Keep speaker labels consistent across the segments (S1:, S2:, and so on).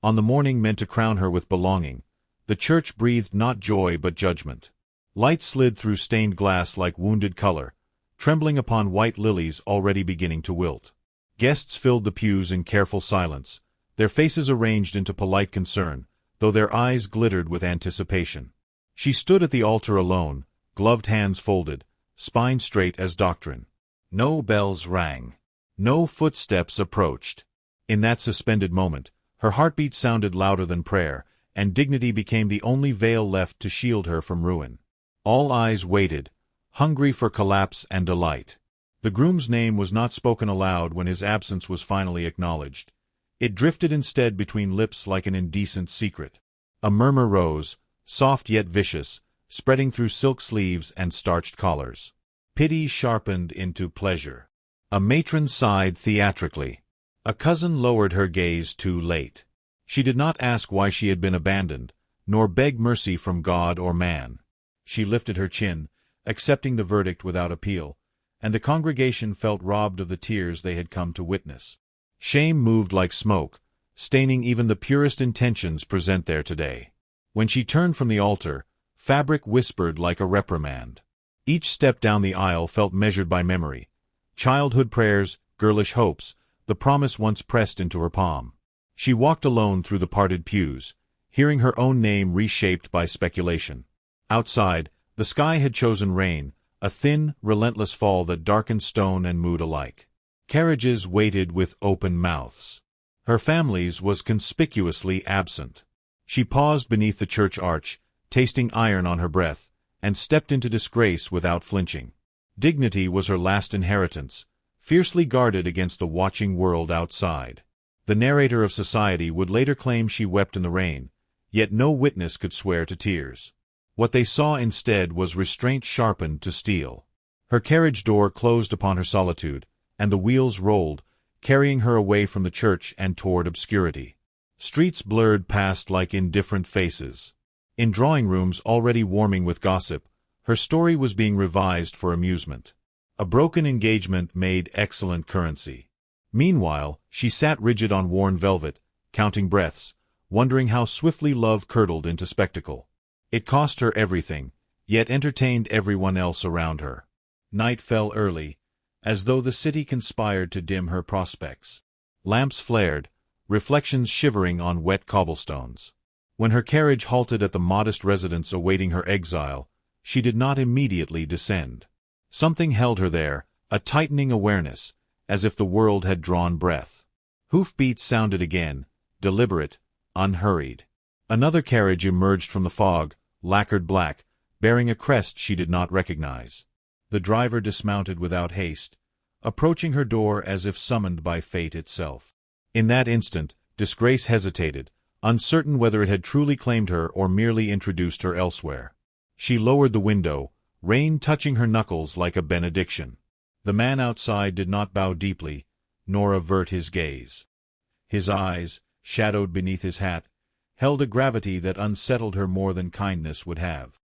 S1: On the morning meant to crown her with belonging, the church breathed not joy but judgment. Light slid through stained glass like wounded color, trembling upon white lilies already beginning to wilt. Guests filled the pews in careful silence, their faces arranged into polite concern, though their eyes glittered with anticipation. She stood at the altar alone, gloved hands folded, spine straight as doctrine. No bells rang. No footsteps approached. In that suspended moment, her heartbeat sounded louder than prayer, and dignity became the only veil left to shield her from ruin. All eyes waited, hungry for collapse and delight. The groom's name was not spoken aloud when his absence was finally acknowledged. It drifted instead between lips like an indecent secret. A murmur rose, soft yet vicious, spreading through silk sleeves and starched collars. Pity sharpened into pleasure. A matron sighed theatrically. A cousin lowered her gaze too late. She did not ask why she had been abandoned, nor beg mercy from God or man. She lifted her chin, accepting the verdict without appeal, and the congregation felt robbed of the tears they had come to witness. Shame moved like smoke, staining even the purest intentions present there today. When she turned from the altar, fabric whispered like a reprimand. Each step down the aisle felt measured by memory. Childhood prayers, girlish hopes, the promise once pressed into her palm. She walked alone through the parted pews, hearing her own name reshaped by speculation. Outside, the sky had chosen rain, a thin, relentless fall that darkened stone and mood alike. Carriages waited with open mouths. Her family's was conspicuously absent. She paused beneath the church arch, tasting iron on her breath, and stepped into disgrace without flinching. Dignity was her last inheritance, fiercely guarded against the watching world outside. The narrator of society would later claim she wept in the rain, yet no witness could swear to tears. What they saw instead was restraint sharpened to steel. Her carriage door closed upon her solitude, and the wheels rolled, carrying her away from the church and toward obscurity. Streets blurred past like indifferent faces. In drawing rooms already warming with gossip, her story was being revised for amusement. A broken engagement made excellent currency. Meanwhile, she sat rigid on worn velvet, counting breaths, wondering how swiftly love curdled into spectacle. It cost her everything, yet entertained everyone else around her. Night fell early, as though the city conspired to dim her prospects. Lamps flared, reflections shivering on wet cobblestones. When her carriage halted at the modest residence awaiting her exile, she did not immediately descend. Something held her there, a tightening awareness, as if the world had drawn breath. Hoofbeats sounded again, deliberate, unhurried. Another carriage emerged from the fog, lacquered black, bearing a crest she did not recognize. The driver dismounted without haste, approaching her door as if summoned by fate itself. In that instant, disgrace hesitated, uncertain whether it had truly claimed her or merely introduced her elsewhere. She lowered the window, rain touching her knuckles like a benediction. The man outside did not bow deeply, nor avert his gaze. His eyes, shadowed beneath his hat, held a gravity that unsettled her more than kindness would have.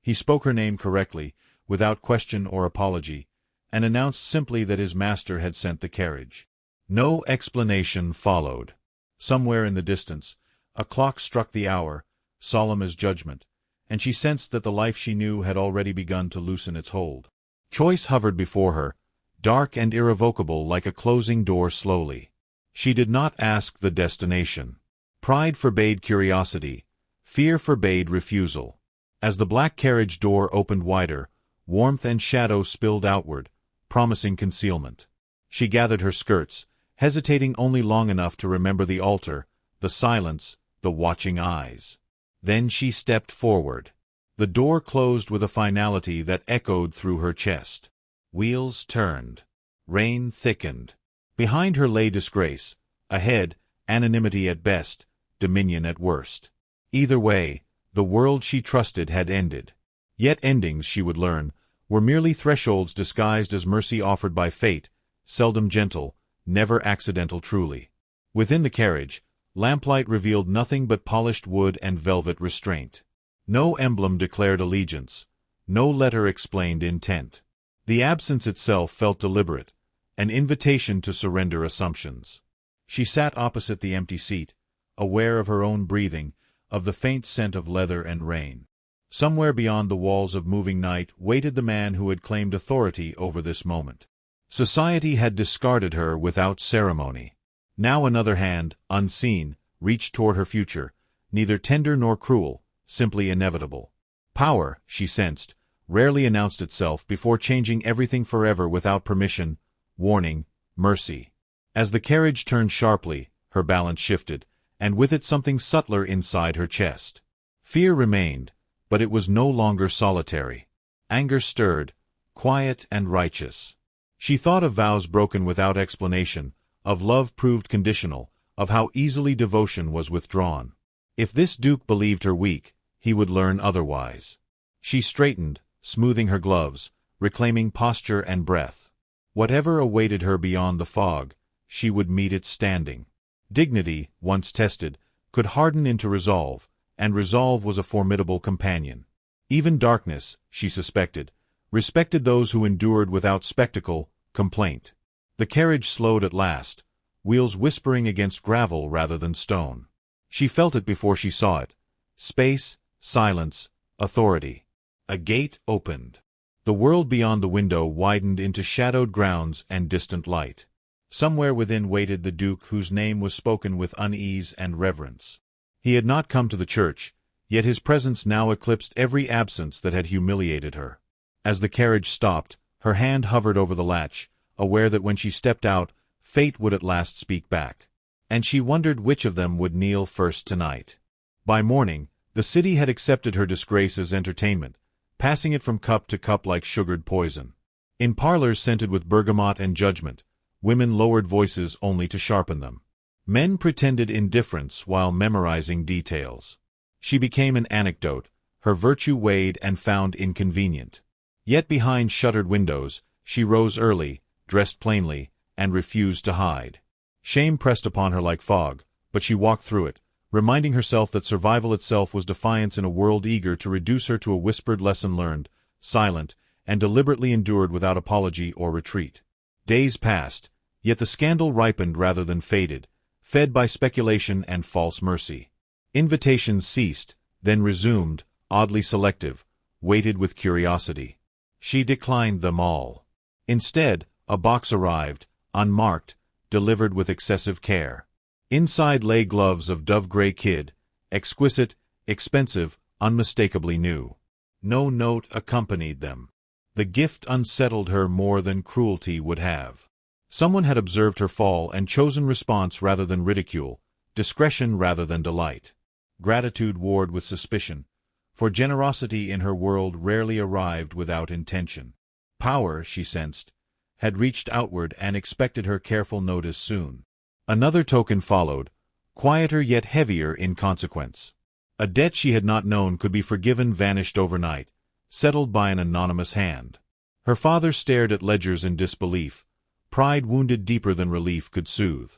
S1: He spoke her name correctly, without question or apology, and announced simply that his master had sent the carriage. No explanation followed. Somewhere in the distance, a clock struck the hour, solemn as judgment, and she sensed that the life she knew had already begun to loosen its hold. Choice hovered before her, dark and irrevocable like a closing door slowly. She did not ask the destination. Pride forbade curiosity, fear forbade refusal. As the black carriage door opened wider, warmth and shadow spilled outward, promising concealment. She gathered her skirts, hesitating only long enough to remember the altar, the silence, the watching eyes. Then she stepped forward. The door closed with a finality that echoed through her chest. Wheels turned. Rain thickened. Behind her lay disgrace. Ahead, anonymity at best, dominion at worst. Either way, the world she trusted had ended. Yet endings, she would learn, were merely thresholds disguised as mercy offered by fate, seldom gentle, never accidental truly. Within the carriage, lamplight revealed nothing but polished wood and velvet restraint. No emblem declared allegiance. No letter explained intent. The absence itself felt deliberate, an invitation to surrender assumptions. She sat opposite the empty seat, aware of her own breathing, of the faint scent of leather and rain. Somewhere beyond the walls of moving night waited the man who had claimed authority over this moment. Society had discarded her without ceremony. Now another hand, unseen, reached toward her future, neither tender nor cruel, simply inevitable. Power, she sensed, rarely announced itself before changing everything forever without permission, warning, mercy. As the carriage turned sharply, her balance shifted, and with it something subtler inside her chest. Fear remained, but it was no longer solitary. Anger stirred, quiet and righteous. She thought of vows broken without explanation, of love proved conditional, of how easily devotion was withdrawn. If this duke believed her weak, he would learn otherwise. She straightened, smoothing her gloves, reclaiming posture and breath. Whatever awaited her beyond the fog, she would meet it standing. Dignity, once tested, could harden into resolve, and resolve was a formidable companion. Even darkness, she suspected, respected those who endured without spectacle, complaint. The carriage slowed at last, wheels whispering against gravel rather than stone. She felt it before she saw it. Space, silence, authority. A gate opened. The world beyond the window widened into shadowed grounds and distant light. Somewhere within waited the duke whose name was spoken with unease and reverence. He had not come to the church, yet his presence now eclipsed every absence that had humiliated her. As the carriage stopped, her hand hovered over the latch, aware that when she stepped out, fate would at last speak back. And she wondered which of them would kneel first tonight. By morning, the city had accepted her disgrace as entertainment, passing it from cup to cup like sugared poison. In parlors scented with bergamot and judgment, women lowered voices only to sharpen them. Men pretended indifference while memorizing details. She became an anecdote, her virtue weighed and found inconvenient. Yet behind shuttered windows, she rose early, dressed plainly, and refused to hide. Shame pressed upon her like fog, but she walked through it, reminding herself that survival itself was defiance in a world eager to reduce her to a whispered lesson learned, silent, and deliberately endured without apology or retreat. Days passed, yet the scandal ripened rather than faded, fed by speculation and false mercy. Invitations ceased, then resumed, oddly selective, weighted with curiosity. She declined them all. Instead, a box arrived, unmarked, delivered with excessive care. Inside lay gloves of dove-gray kid, exquisite, expensive, unmistakably new. No note accompanied them. The gift unsettled her more than cruelty would have. Someone had observed her fall and chosen response rather than ridicule, discretion rather than delight. Gratitude warred with suspicion, for generosity in her world rarely arrived without intention. Power, she sensed, had reached outward and expected her careful notice soon. Another token followed, quieter yet heavier in consequence. A debt she had not known could be forgiven vanished overnight, settled by an anonymous hand. Her father stared at ledgers in disbelief, pride wounded deeper than relief could soothe.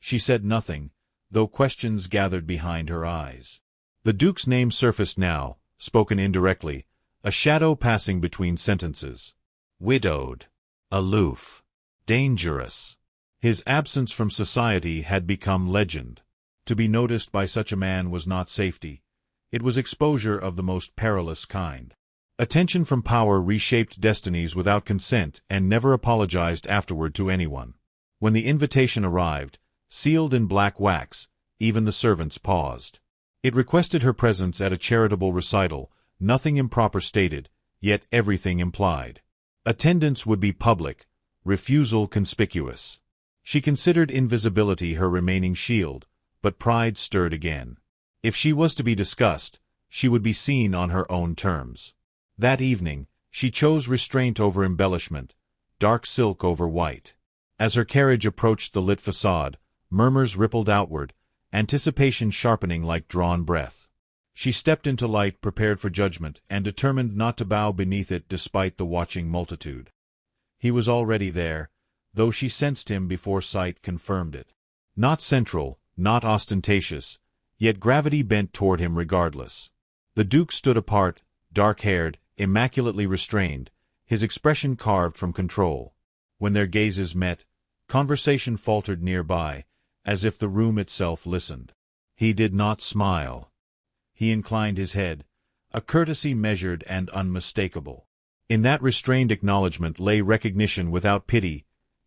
S1: She said nothing, though questions gathered behind her eyes. The Duke's name surfaced now, spoken indirectly, a shadow passing between sentences. Widowed. Aloof. Dangerous. His absence from society had become legend. To be noticed by such a man was not safety. It was exposure of the most perilous kind. Attention from power reshaped destinies without consent and never apologized afterward to anyone. When the invitation arrived, sealed in black wax, even the servants paused. It requested her presence at a charitable recital, nothing improper stated, yet everything implied. Attendance would be public, refusal conspicuous. She considered invisibility her remaining shield, but pride stirred again. If she was to be discussed, she would be seen on her own terms. That evening, she chose restraint over embellishment, dark silk over white. As her carriage approached the lit facade, murmurs rippled outward, anticipation sharpening like drawn breath. She stepped into light prepared for judgment and determined not to bow beneath it despite the watching multitude. He was already there, though she sensed him before sight confirmed it. Not central, not ostentatious, yet gravity bent toward him regardless. The Duke stood apart, dark-haired, immaculately restrained, his expression carved from control. When their gazes met, conversation faltered nearby, as if the room itself listened. He did not smile. He inclined his head, a courtesy measured and unmistakable. In that restrained acknowledgment lay recognition without pity,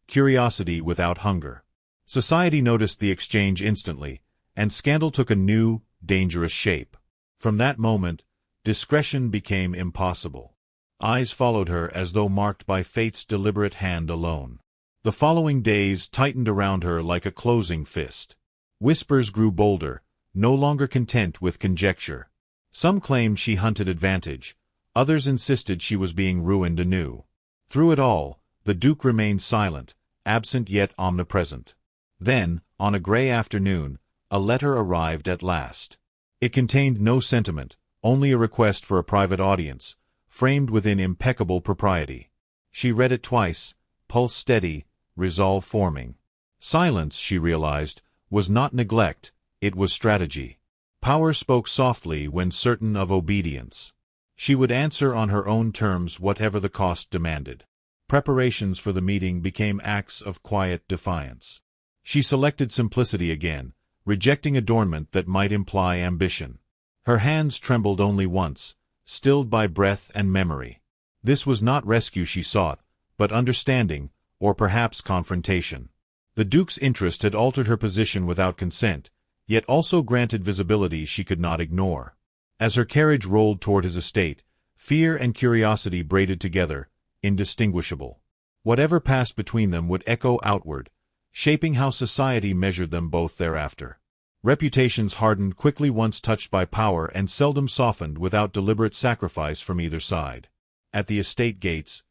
S1: curiosity without hunger. Society noticed the exchange instantly, and scandal took a new, dangerous shape. From that moment, discretion became impossible. Eyes followed her as though marked by fate's deliberate hand alone. The following days tightened around her like a closing fist. Whispers grew bolder, no longer content with conjecture. Some claimed she hunted advantage, others insisted she was being ruined anew. Through it all, the Duke remained silent, absent yet omnipresent. Then, on a gray afternoon, a letter arrived at last. It contained no sentiment, only a request for a private audience, framed within impeccable propriety. She read it twice, pulse steady, resolve forming. Silence, she realized, was not neglect, it was strategy. Power spoke softly when certain of obedience. She would answer on her own terms whatever the cost demanded. Preparations for the meeting became acts of quiet defiance. She selected simplicity again, rejecting adornment that might imply ambition. Her hands trembled only once, stilled by breath and memory. This was not rescue she sought, but understanding, or perhaps confrontation. The Duke's interest had altered her position without consent, yet also granted visibility she could not ignore. As her carriage rolled toward his estate, fear and curiosity braided together, indistinguishable. Whatever passed between them would echo outward, shaping how society measured them both thereafter. Reputations hardened quickly once touched by power and seldom softened without deliberate sacrifice from either side. At the estate gates,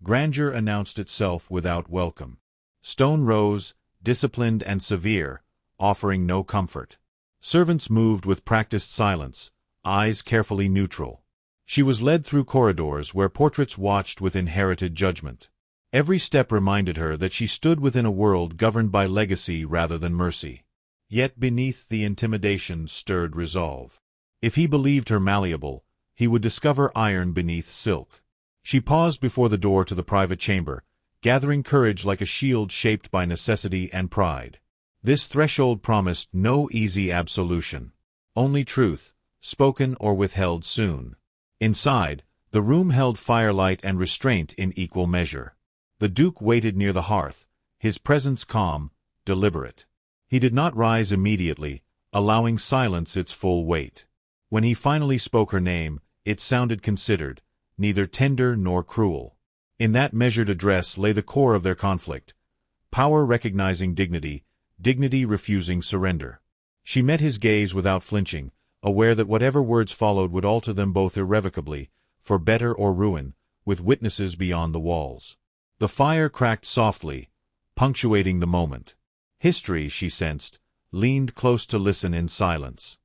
S1: grandeur announced itself without welcome. Stone rose, disciplined and severe, offering no comfort. Servants moved with practiced silence, eyes carefully neutral. She was led through corridors where portraits watched with inherited judgment. Every step reminded her that she stood within a world governed by legacy rather than mercy. Yet beneath the intimidation stirred resolve. If he believed her malleable, he would discover iron beneath silk. She paused before the door to the private chamber, gathering courage like a shield shaped by necessity and pride. This threshold promised no easy absolution. Only truth, spoken or withheld soon. Inside, the room held firelight and restraint in equal measure. The Duke waited near the hearth, his presence calm, deliberate. He did not rise immediately, allowing silence its full weight. When he finally spoke her name, it sounded considered, neither tender nor cruel. In that measured address lay the core of their conflict. Power recognizing dignity, dignity refusing surrender. She met his gaze without flinching, aware that whatever words followed would alter them both irrevocably, for better or ruin, with witnesses beyond the walls. The fire cracked softly, punctuating the moment. History, she sensed, leaned close to listen in silence.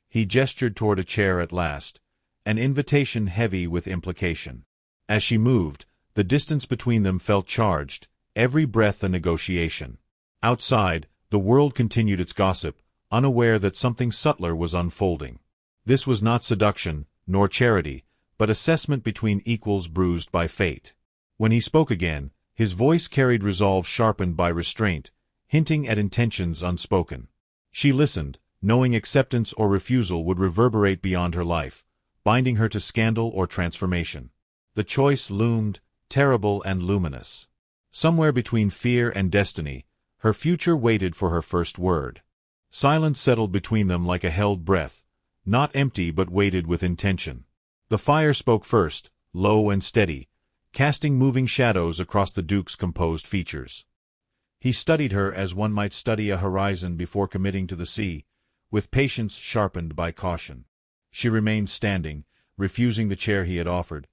S1: He gestured toward a chair at last, an invitation heavy with implication. As she moved, the distance between them felt charged, every breath a negotiation. Outside, the world continued its gossip, unaware that something subtler was unfolding. This was not seduction, nor charity, but assessment between equals bruised by fate. When he spoke again, his voice carried resolve sharpened by restraint, hinting at intentions unspoken. She listened, knowing acceptance or refusal would reverberate beyond her life, binding her to scandal or transformation. The choice loomed, terrible and luminous. Somewhere between fear and destiny, her future waited for her first word. Silence settled between them like a held breath, not empty but weighted with intention. The fire spoke first, low and steady, casting moving shadows across the Duke's composed features. He studied her as one might study a horizon before committing to the sea, with patience sharpened by caution. She remained standing, refusing the chair he had offered,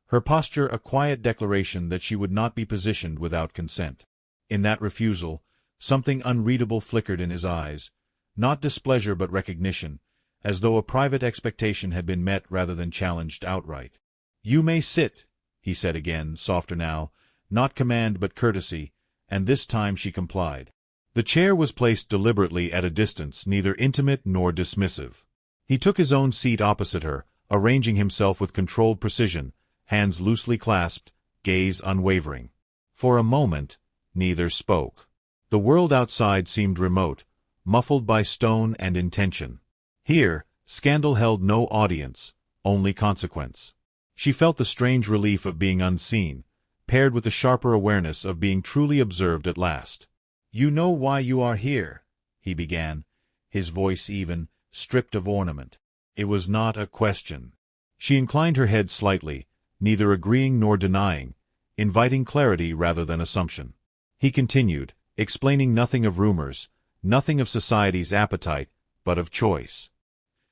S1: her posture a quiet declaration that she would not be positioned without consent. In that refusal, something unreadable flickered in his eyes, not displeasure but recognition, as though a private expectation had been met rather than challenged outright. "You may sit," he said again, softer now, not command but courtesy, and this time she complied. The chair was placed deliberately at a distance, neither intimate nor dismissive. He took his own seat opposite her, arranging himself with controlled precision, hands loosely clasped, gaze unwavering. For a moment, neither spoke. The world outside seemed remote, muffled by stone and intention. Here, scandal held no audience, only consequence. She felt the strange relief of being unseen, paired with the sharper awareness of being truly observed at last. "You know why you are here," he began, his voice even, stripped of ornament. It was not a question. She inclined her head slightly, neither agreeing nor denying, inviting clarity rather than assumption. He continued, explaining nothing of rumors, nothing of society's appetite, but of choice.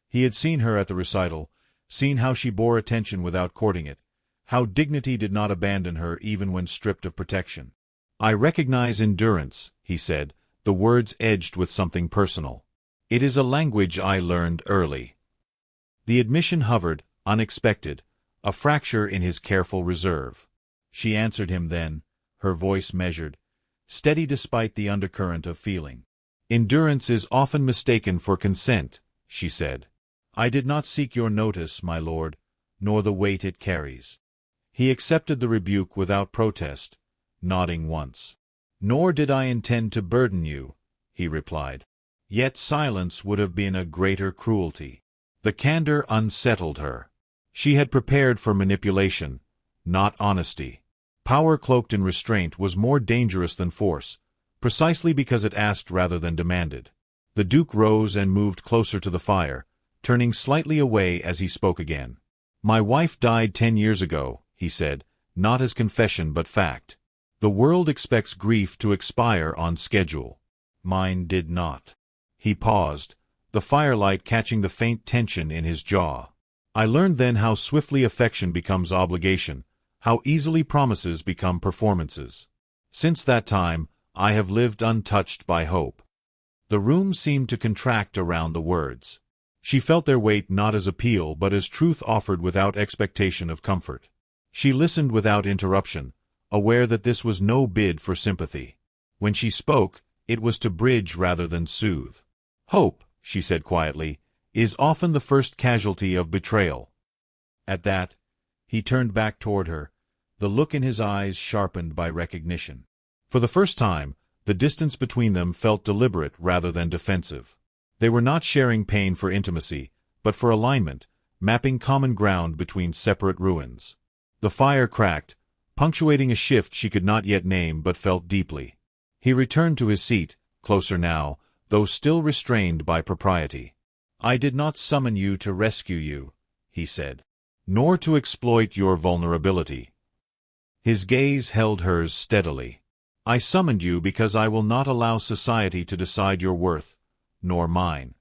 S1: He had seen her at the recital, seen how she bore attention without courting it, how dignity did not abandon her even when stripped of protection. "I recognize endurance," he said, the words edged with something personal. "It is a language I learned early." The admission hovered, unexpected, a fracture in his careful reserve. She answered him then, her voice measured, steady despite the undercurrent of feeling. "Endurance is often mistaken for consent," she said. "I did not seek your notice, my lord, nor the weight it carries." He accepted the rebuke without protest, nodding once. "Nor did I intend to burden you," he replied. Yet silence would have been a greater cruelty. The candor unsettled her. She had prepared for manipulation, not honesty. Power cloaked in restraint was more dangerous than force, precisely because it asked rather than demanded. The Duke rose and moved closer to the fire, turning slightly away as he spoke again. "My wife died 10 years ago," he said, not as confession but fact. "The world expects grief to expire on schedule. Mine did not." He paused, the firelight catching the faint tension in his jaw. "I learned then how swiftly affection becomes obligation, how easily promises become performances. Since that time, I have lived untouched by hope." The room seemed to contract around the words. She felt their weight not as appeal but as truth offered without expectation of comfort. She listened without interruption, aware that this was no bid for sympathy. When she spoke, it was to bridge rather than soothe. "Hope," she said quietly, "is often the first casualty of betrayal." At that, he turned back toward her, the look in his eyes sharpened by recognition. For the first time, the distance between them felt deliberate rather than defensive. They were not sharing pain for intimacy, but for alignment, mapping common ground between separate ruins. The fire cracked, punctuating a shift she could not yet name but felt deeply. He returned to his seat, closer now, though still restrained by propriety. "I did not summon you to rescue you," he said, "nor to exploit your vulnerability." His gaze held hers steadily. "I summoned you because I will not allow society to decide your worth, nor mine."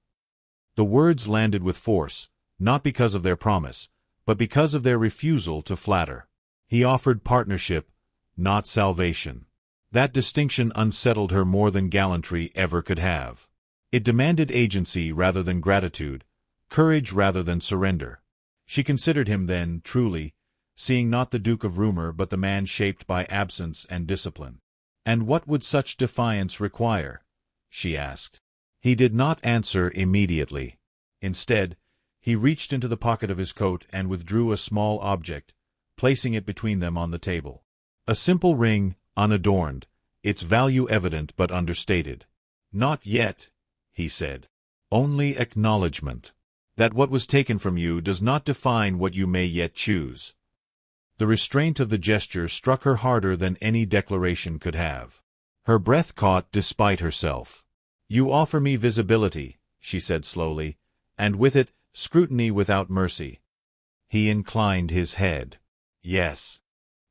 S1: The words landed with force, not because of their promise, but because of their refusal to flatter. He offered partnership, not salvation. That distinction unsettled her more than gallantry ever could have. It demanded agency rather than gratitude, courage rather than surrender. She considered him then, truly, seeing not the Duke of Rumor but the man shaped by absence and discipline. "And what would such defiance require?" she asked. He did not answer immediately. Instead, he reached into the pocket of his coat and withdrew a small object, placing it between them on the table. A simple ring, unadorned, its value evident but understated. "Not yet," he said. "Only acknowledgment. That what was taken from you does not define what you may yet choose." The restraint of the gesture struck her harder than any declaration could have. Her breath caught despite herself. "You offer me visibility," she said slowly, "and with it, scrutiny without mercy." He inclined his head. "Yes."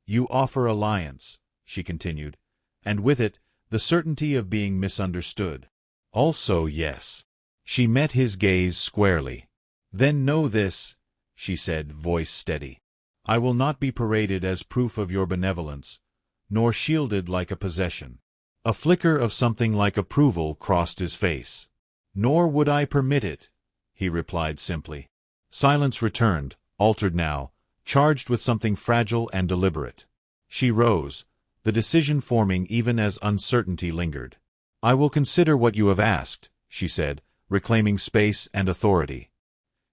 S1: "You offer alliance," she continued, "and with it, the certainty of being misunderstood." "Also yes." She met his gaze squarely. "Then know this," she said, voice steady. "I will not be paraded as proof of your benevolence, nor shielded like a possession." A flicker of something like approval crossed his face. "Nor would I permit it," he replied simply. Silence returned, altered now, charged with something fragile and deliberate. She rose, the decision forming even as uncertainty lingered. "I will consider what you have asked," she said, reclaiming space and authority.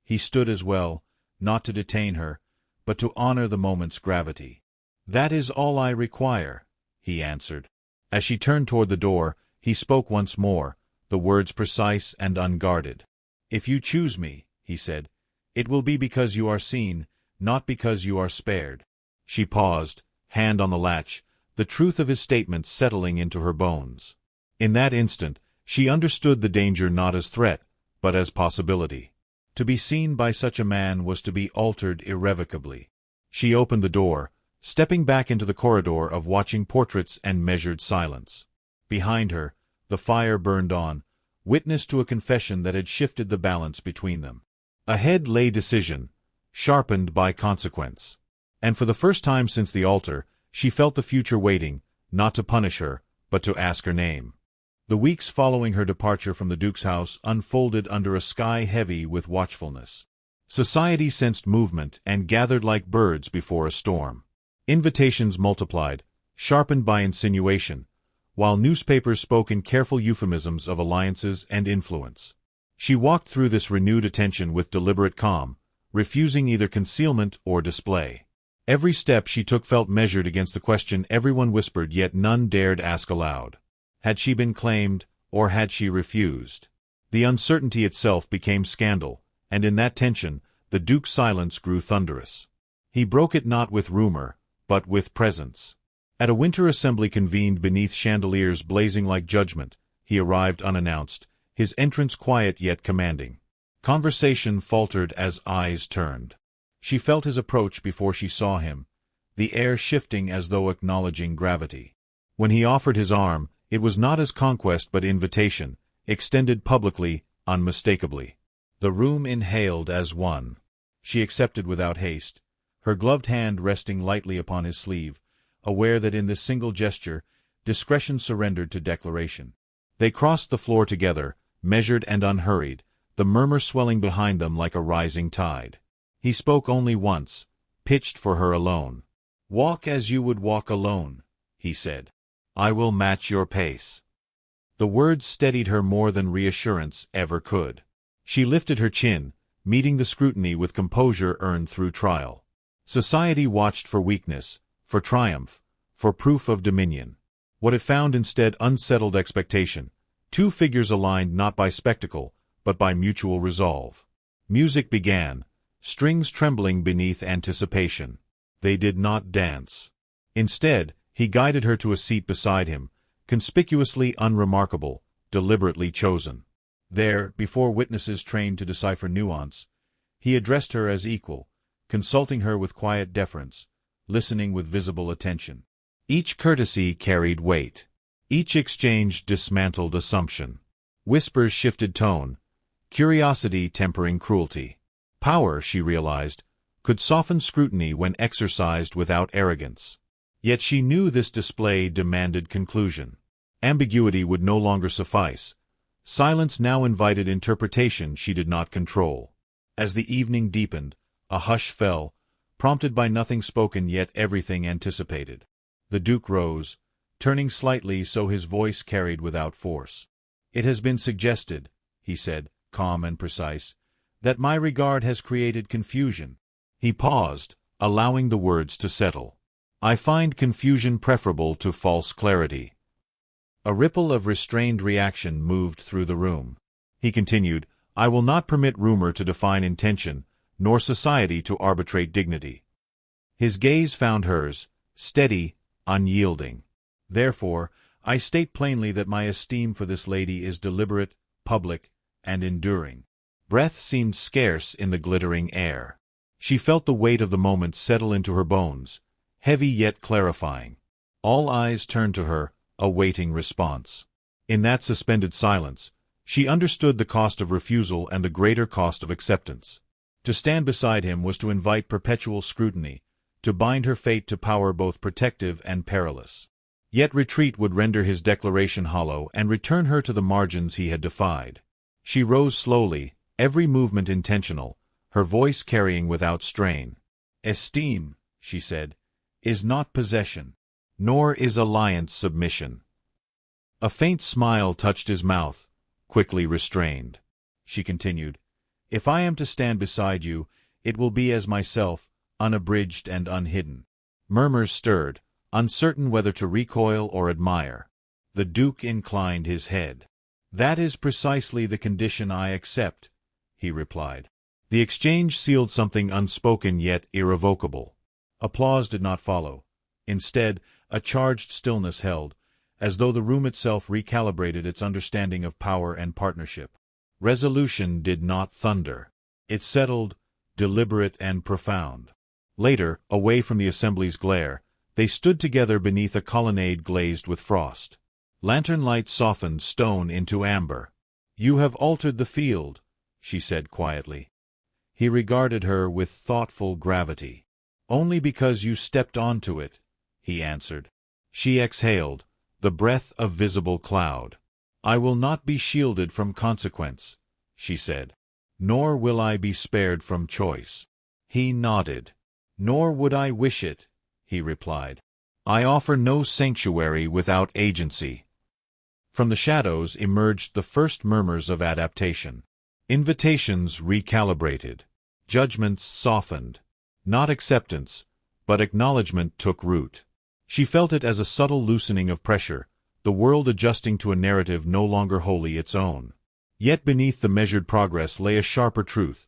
S1: He stood as well, not to detain her, but to honor the moment's gravity. "That is all I require," he answered. As she turned toward the door, he spoke once more, the words precise and unguarded. "If you choose me," he said, "it will be because you are seen, not because you are spared." She paused, hand on the latch, the truth of his statement settling into her bones. In that instant, she understood the danger not as threat, but as possibility. To be seen by such a man was to be altered irrevocably. She opened the door, stepping back into the corridor of watching portraits and measured silence. Behind her, the fire burned on, witness to a confession that had shifted the balance between them. Ahead lay decision, sharpened by consequence. And for the first time since the altar, she felt the future waiting, not to punish her, but to ask her name. The weeks following her departure from the Duke's house unfolded under a sky heavy with watchfulness. Society sensed movement and gathered like birds before a storm. Invitations multiplied, sharpened by insinuation, while newspapers spoke in careful euphemisms of alliances and influence. She walked through this renewed attention with deliberate calm, refusing either concealment or display. Every step she took felt measured against the question everyone whispered yet none dared ask aloud. Had she been claimed, or had she refused? The uncertainty itself became scandal, and in that tension, the Duke's silence grew thunderous. He broke it not with rumor, but with presence. At a winter assembly convened beneath chandeliers blazing like judgment, he arrived unannounced, his entrance quiet yet commanding. Conversation faltered as eyes turned. She felt his approach before she saw him, the air shifting as though acknowledging gravity. When he offered his arm, it was not as conquest but invitation, extended publicly, unmistakably. The room inhaled as one. She accepted without haste, her gloved hand resting lightly upon his sleeve, aware that in this single gesture, discretion surrendered to declaration. They crossed the floor together, measured and unhurried, the murmur swelling behind them like a rising tide. He spoke only once, pitched for her alone. "Walk as you would walk alone," he said. "I will match your pace." The words steadied her more than reassurance ever could. She lifted her chin, meeting the scrutiny with composure earned through trial. Society watched for weakness, for triumph, for proof of dominion. What it found instead unsettled expectation, two figures aligned not by spectacle, but by mutual resolve. Music began, strings trembling beneath anticipation. They did not dance. Instead, he guided her to a seat beside him, conspicuously unremarkable, deliberately chosen. There, before witnesses trained to decipher nuance, he addressed her as equal, consulting her with quiet deference, listening with visible attention. Each courtesy carried weight. Each exchange dismantled assumption. Whispers shifted tone, curiosity tempering cruelty. Power, she realized, could soften scrutiny when exercised without arrogance. Yet she knew this display demanded conclusion. Ambiguity would no longer suffice. Silence now invited interpretation she did not control. As the evening deepened, a hush fell, prompted by nothing spoken yet everything anticipated. The Duke rose, turning slightly so his voice carried without force. "It has been suggested," he said, calm and precise, "that my regard has created confusion." He paused, allowing the words to settle. "I find confusion preferable to false clarity." A ripple of restrained reaction moved through the room. He continued, "I will not permit rumor to define intention, nor society to arbitrate dignity." His gaze found hers, steady, unyielding. "Therefore, I state plainly that my esteem for this lady is deliberate, public, and enduring." Breath seemed scarce in the glittering air. She felt the weight of the moment settle into her bones, heavy yet clarifying. All eyes turned to her, awaiting response. In that suspended silence, she understood the cost of refusal and the greater cost of acceptance. To stand beside him was to invite perpetual scrutiny, to bind her fate to power both protective and perilous. Yet retreat would render his declaration hollow and return her to the margins he had defied. She rose slowly, every movement intentional, her voice carrying without strain. "Esteem," she said, "is not possession, nor is alliance submission." A faint smile touched his mouth, quickly restrained. She continued, "If I am to stand beside you, it will be as myself, unabridged and unhidden." Murmurs stirred, uncertain whether to recoil or admire. The Duke inclined his head. "That is precisely the condition I accept," he replied. The exchange sealed something unspoken yet irrevocable. Applause did not follow. Instead, a charged stillness held, as though the room itself recalibrated its understanding of power and partnership. Resolution did not thunder. It settled, deliberate and profound. Later, away from the assembly's glare, they stood together beneath a colonnade glazed with frost. Lantern light softened stone into amber. "You have altered the field," she said quietly. He regarded her with thoughtful gravity. "Only because you stepped onto it," he answered. She exhaled, the breath of visible cloud. "I will not be shielded from consequence," she said. "Nor will I be spared from choice." He nodded. "Nor would I wish it," he replied. "I offer no sanctuary without agency." From the shadows emerged the first murmurs of adaptation. Invitations recalibrated. Judgments softened. Not acceptance, but acknowledgment took root. She felt it as a subtle loosening of pressure, the world adjusting to a narrative no longer wholly its own. Yet beneath the measured progress lay a sharper truth.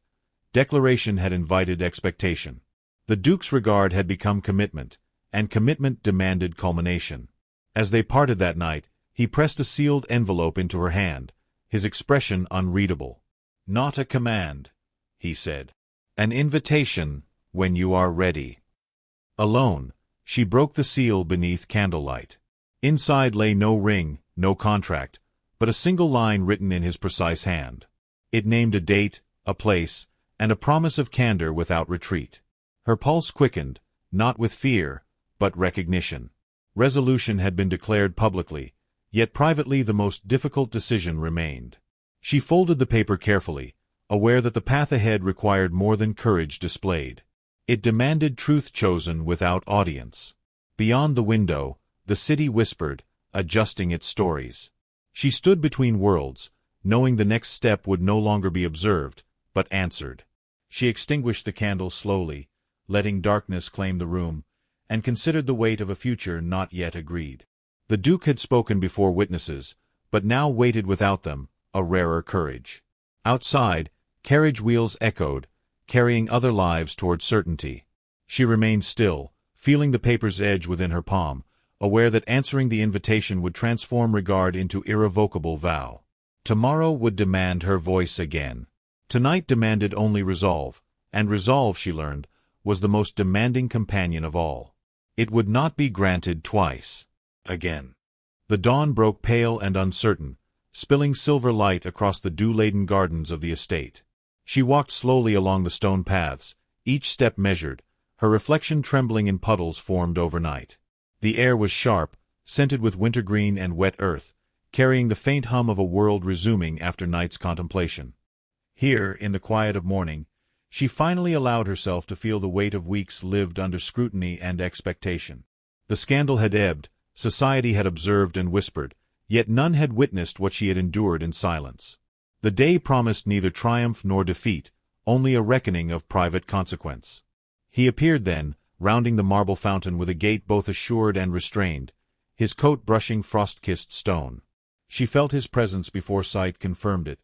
S1: Declaration had invited expectation. The Duke's regard had become commitment, and commitment demanded culmination. As they parted that night, he pressed a sealed envelope into her hand, his expression unreadable. "Not a command," he said. "An invitation, when you are ready." Alone, she broke the seal beneath candlelight. Inside lay no ring, no contract, but a single line written in his precise hand. It named a date, a place, and a promise of candor without retreat. Her pulse quickened, not with fear, but recognition. Resolution had been declared publicly, yet privately the most difficult decision remained. She folded the paper carefully, aware that the path ahead required more than courage displayed. It demanded truth chosen without audience. Beyond the window, the city whispered, adjusting its stories. She stood between worlds, knowing the next step would no longer be observed, but answered. She extinguished the candle slowly, letting darkness claim the room, and considered the weight of a future not yet agreed. The Duke had spoken before witnesses, but now waited without them, a rarer courage. Outside, carriage wheels echoed, carrying other lives toward certainty. She remained still, feeling the paper's edge within her palm, aware that answering the invitation would transform regard into irrevocable vow. Tomorrow would demand her voice again. Tonight demanded only resolve, and resolve, she learned, was the most demanding companion of all. It would not be granted twice. Again. The dawn broke pale and uncertain, spilling silver light across the dew-laden gardens of the estate. She walked slowly along the stone paths, each step measured, her reflection trembling in puddles formed overnight. The air was sharp, scented with wintergreen and wet earth, carrying the faint hum of a world resuming after night's contemplation. Here, in the quiet of morning, she finally allowed herself to feel the weight of weeks lived under scrutiny and expectation. The scandal had ebbed, society had observed and whispered, yet none had witnessed what she had endured in silence. The day promised neither triumph nor defeat, only a reckoning of private consequence. He appeared then, rounding the marble fountain with a gait both assured and restrained, his coat brushing frost-kissed stone. She felt his presence before sight confirmed it,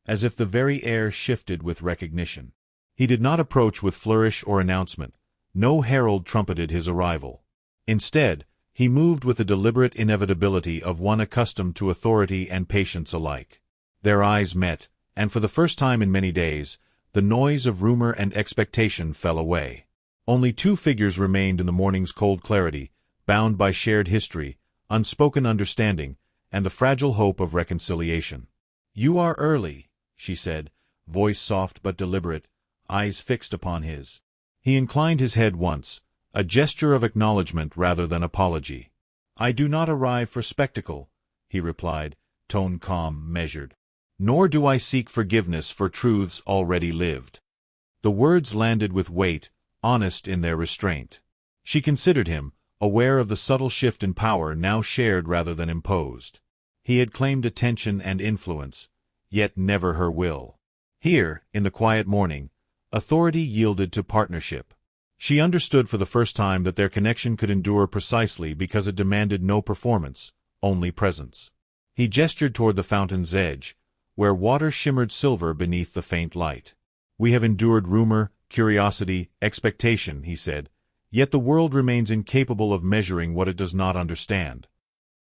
S1: as if the very air shifted with recognition. He did not approach with flourish or announcement. No herald trumpeted his arrival. Instead, he moved with the deliberate inevitability of one accustomed to authority and patience alike. Their eyes met, and for the first time in many days, the noise of rumor and expectation fell away. Only two figures remained in the morning's cold clarity, bound by shared history, unspoken understanding, and the fragile hope of reconciliation. "You are early," she said, voice soft but deliberate, eyes fixed upon his. He inclined his head once, a gesture of acknowledgment rather than apology. "I do not arrive for spectacle," he replied, tone calm, measured. "Nor do I seek forgiveness for truths already lived." The words landed with weight, honest in their restraint. She considered him, aware of the subtle shift in power now shared rather than imposed. He had claimed attention and influence, yet never her will. Here, in the quiet morning, authority yielded to partnership. She understood for the first time that their connection could endure precisely because it demanded no performance, only presence. He gestured toward the fountain's edge, where water shimmered silver beneath the faint light. "We have endured rumor, curiosity, expectation," he said, "yet the world remains incapable of measuring what it does not understand."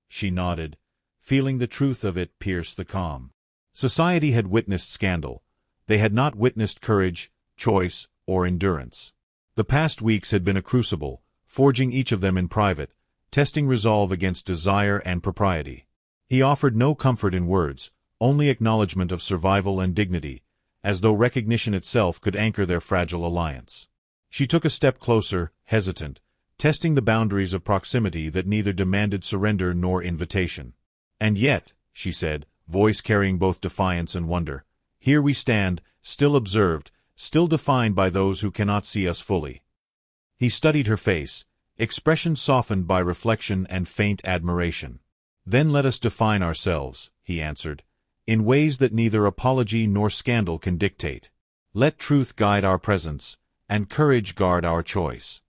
S1: She nodded, feeling the truth of it pierce the calm. Society had witnessed scandal. They had not witnessed courage, choice, or endurance. The past weeks had been a crucible, forging each of them in private, testing resolve against desire and propriety. He offered no comfort in words, only acknowledgment of survival and dignity, as though recognition itself could anchor their fragile alliance. She took a step closer, hesitant, testing the boundaries of proximity that neither demanded surrender nor invitation. "And yet," she said, voice carrying both defiance and wonder, "here we stand, still observed, still defined by those who cannot see us fully." He studied her face, expression softened by reflection and faint admiration. "Then let us define ourselves," he answered, "in ways that neither apology nor scandal can dictate. Let truth guide our presence, and courage guard our choice."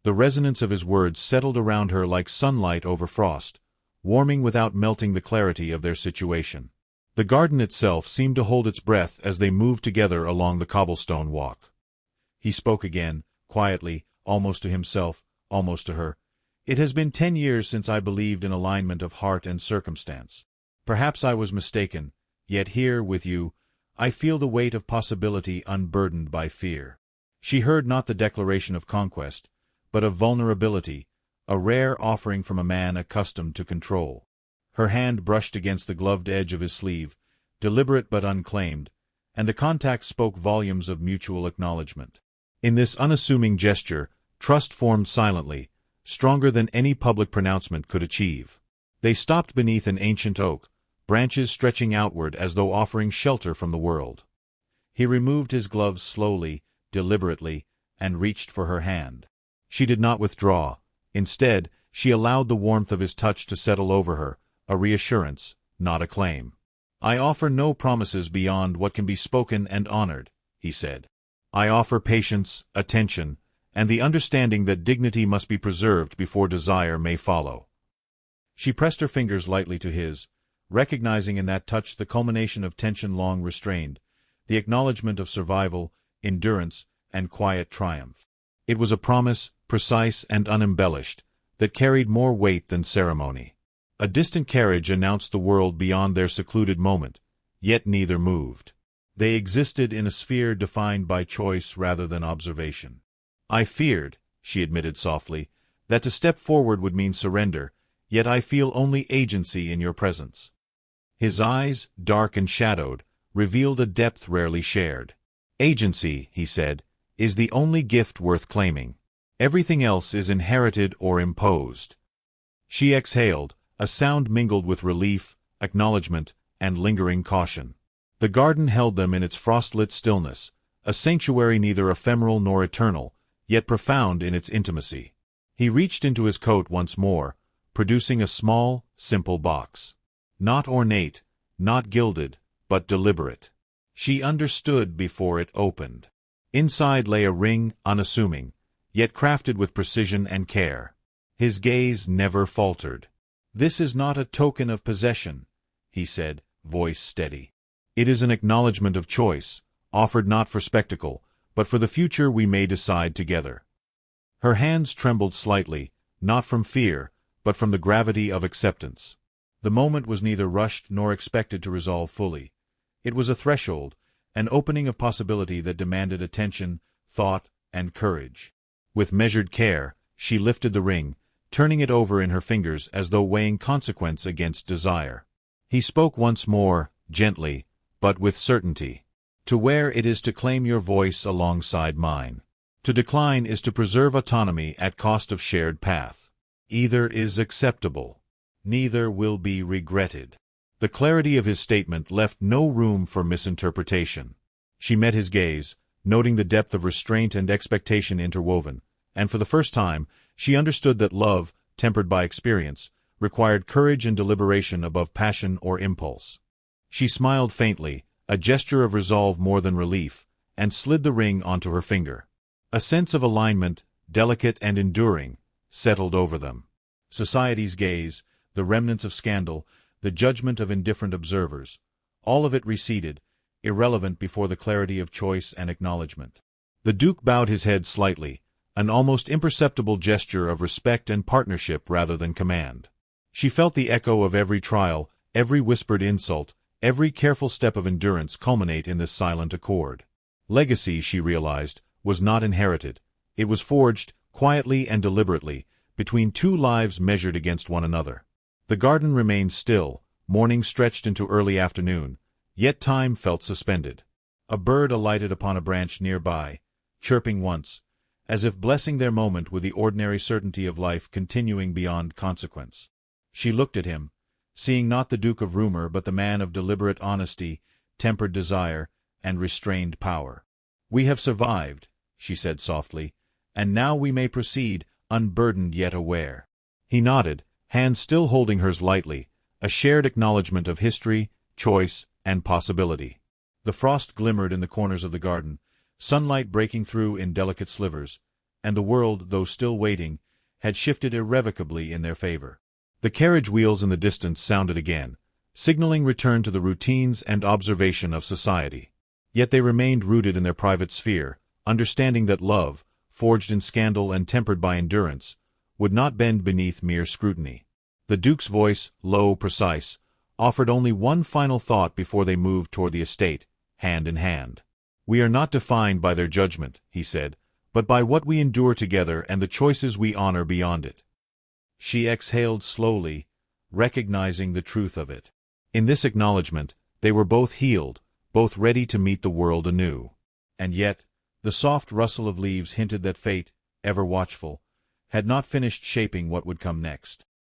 S1: The resonance of his words settled around her like sunlight over frost, warming without melting the clarity of their situation. The garden itself seemed to hold its breath as they moved together along the cobblestone walk. He spoke again, quietly, almost to himself, almost to her. "It has been 10 years since I believed in alignment of heart and circumstance. Perhaps I was mistaken, yet here, with you, I feel the weight of possibility unburdened by fear." She heard not the declaration of conquest, but of vulnerability, a rare offering from a man accustomed to control. Her hand brushed against the gloved edge of his sleeve, deliberate but unclaimed, and the contact spoke volumes of mutual acknowledgment. In this unassuming gesture, trust formed silently, stronger than any public pronouncement could achieve. They stopped beneath an ancient oak, branches stretching outward as though offering shelter from the world. He removed his gloves slowly, deliberately, and reached for her hand. She did not withdraw. Instead, she allowed the warmth of his touch to settle over her, a reassurance, not a claim. "I offer no promises beyond what can be spoken and honored," he said. "I offer patience, attention, and the understanding that dignity must be preserved before desire may follow." She pressed her fingers lightly to his, recognizing in that touch the culmination of tension long restrained, the acknowledgment of survival, endurance, and quiet triumph. It was a promise, precise and unembellished, that carried more weight than ceremony. A distant carriage announced the world beyond their secluded moment, yet neither moved. They existed in a sphere defined by choice rather than observation. "I feared," she admitted softly, "that to step forward would mean surrender, yet I feel only agency in your presence." His eyes, dark and shadowed, revealed a depth rarely shared. "Agency," he said, "is the only gift worth claiming. Everything else is inherited or imposed." She exhaled, a sound mingled with relief, acknowledgment, and lingering caution. The garden held them in its frost-lit stillness, a sanctuary neither ephemeral nor eternal, yet profound in its intimacy. He reached into his coat once more, producing a small, simple box. Not ornate, not gilded, but deliberate. She understood before it opened. Inside lay a ring, unassuming, yet crafted with precision and care. His gaze never faltered. "This is not a token of possession," he said, voice steady. "It is an acknowledgment of choice, offered not for spectacle, but for the future we may decide together." Her hands trembled slightly, not from fear, but from the gravity of acceptance. The moment was neither rushed nor expected to resolve fully. It was a threshold, an opening of possibility that demanded attention, thought, and courage. With measured care, she lifted the ring, turning it over in her fingers as though weighing consequence against desire. He spoke once more, gently, but with certainty. "To wear it is to claim your voice alongside mine. To decline is to preserve autonomy at cost of shared path. Either is acceptable. Neither will be regretted." The clarity of his statement left no room for misinterpretation. She met his gaze, noting the depth of restraint and expectation interwoven, and for the first time, she understood that love, tempered by experience, required courage and deliberation above passion or impulse. She smiled faintly, a gesture of resolve more than relief, and slid the ring onto her finger. A sense of alignment, delicate and enduring, settled over them. Society's gaze, the remnants of scandal, the judgment of indifferent observers. All of it receded, irrelevant before the clarity of choice and acknowledgement. The Duke bowed his head slightly, an almost imperceptible gesture of respect and partnership rather than command. She felt the echo of every trial, every whispered insult, every careful step of endurance culminate in this silent accord. Legacy, she realized, was not inherited. It was forged, quietly and deliberately, between two lives measured against one another. The garden remained still, morning stretched into early afternoon, yet time felt suspended. A bird alighted upon a branch nearby, chirping once, as if blessing their moment with the ordinary certainty of life continuing beyond consequence. She looked at him, seeing not the Duke of Rumor but the man of deliberate honesty, tempered desire, and restrained power. "We have survived," she said softly, "and now we may proceed, unburdened yet aware." He nodded, hand still holding hers lightly, a shared acknowledgment of history, choice, and possibility. The frost glimmered in the corners of the garden, sunlight breaking through in delicate slivers, and the world, though still waiting, had shifted irrevocably in their favor. The carriage wheels in the distance sounded again, signaling return to the routines and observation of society. Yet they remained rooted in their private sphere, understanding that love, forged in scandal and tempered by endurance, would not bend beneath mere scrutiny. The Duke's voice, low, precise, offered only one final thought before they moved toward the estate, hand in hand. "We are not defined by their judgment," he said, "but by what we endure together and the choices we honor beyond it." She exhaled slowly, recognizing the truth of it. In this acknowledgment, they were both healed, both ready to meet the world anew. And yet, the soft rustle of leaves hinted that fate, ever watchful, had not finished shaping what would come next.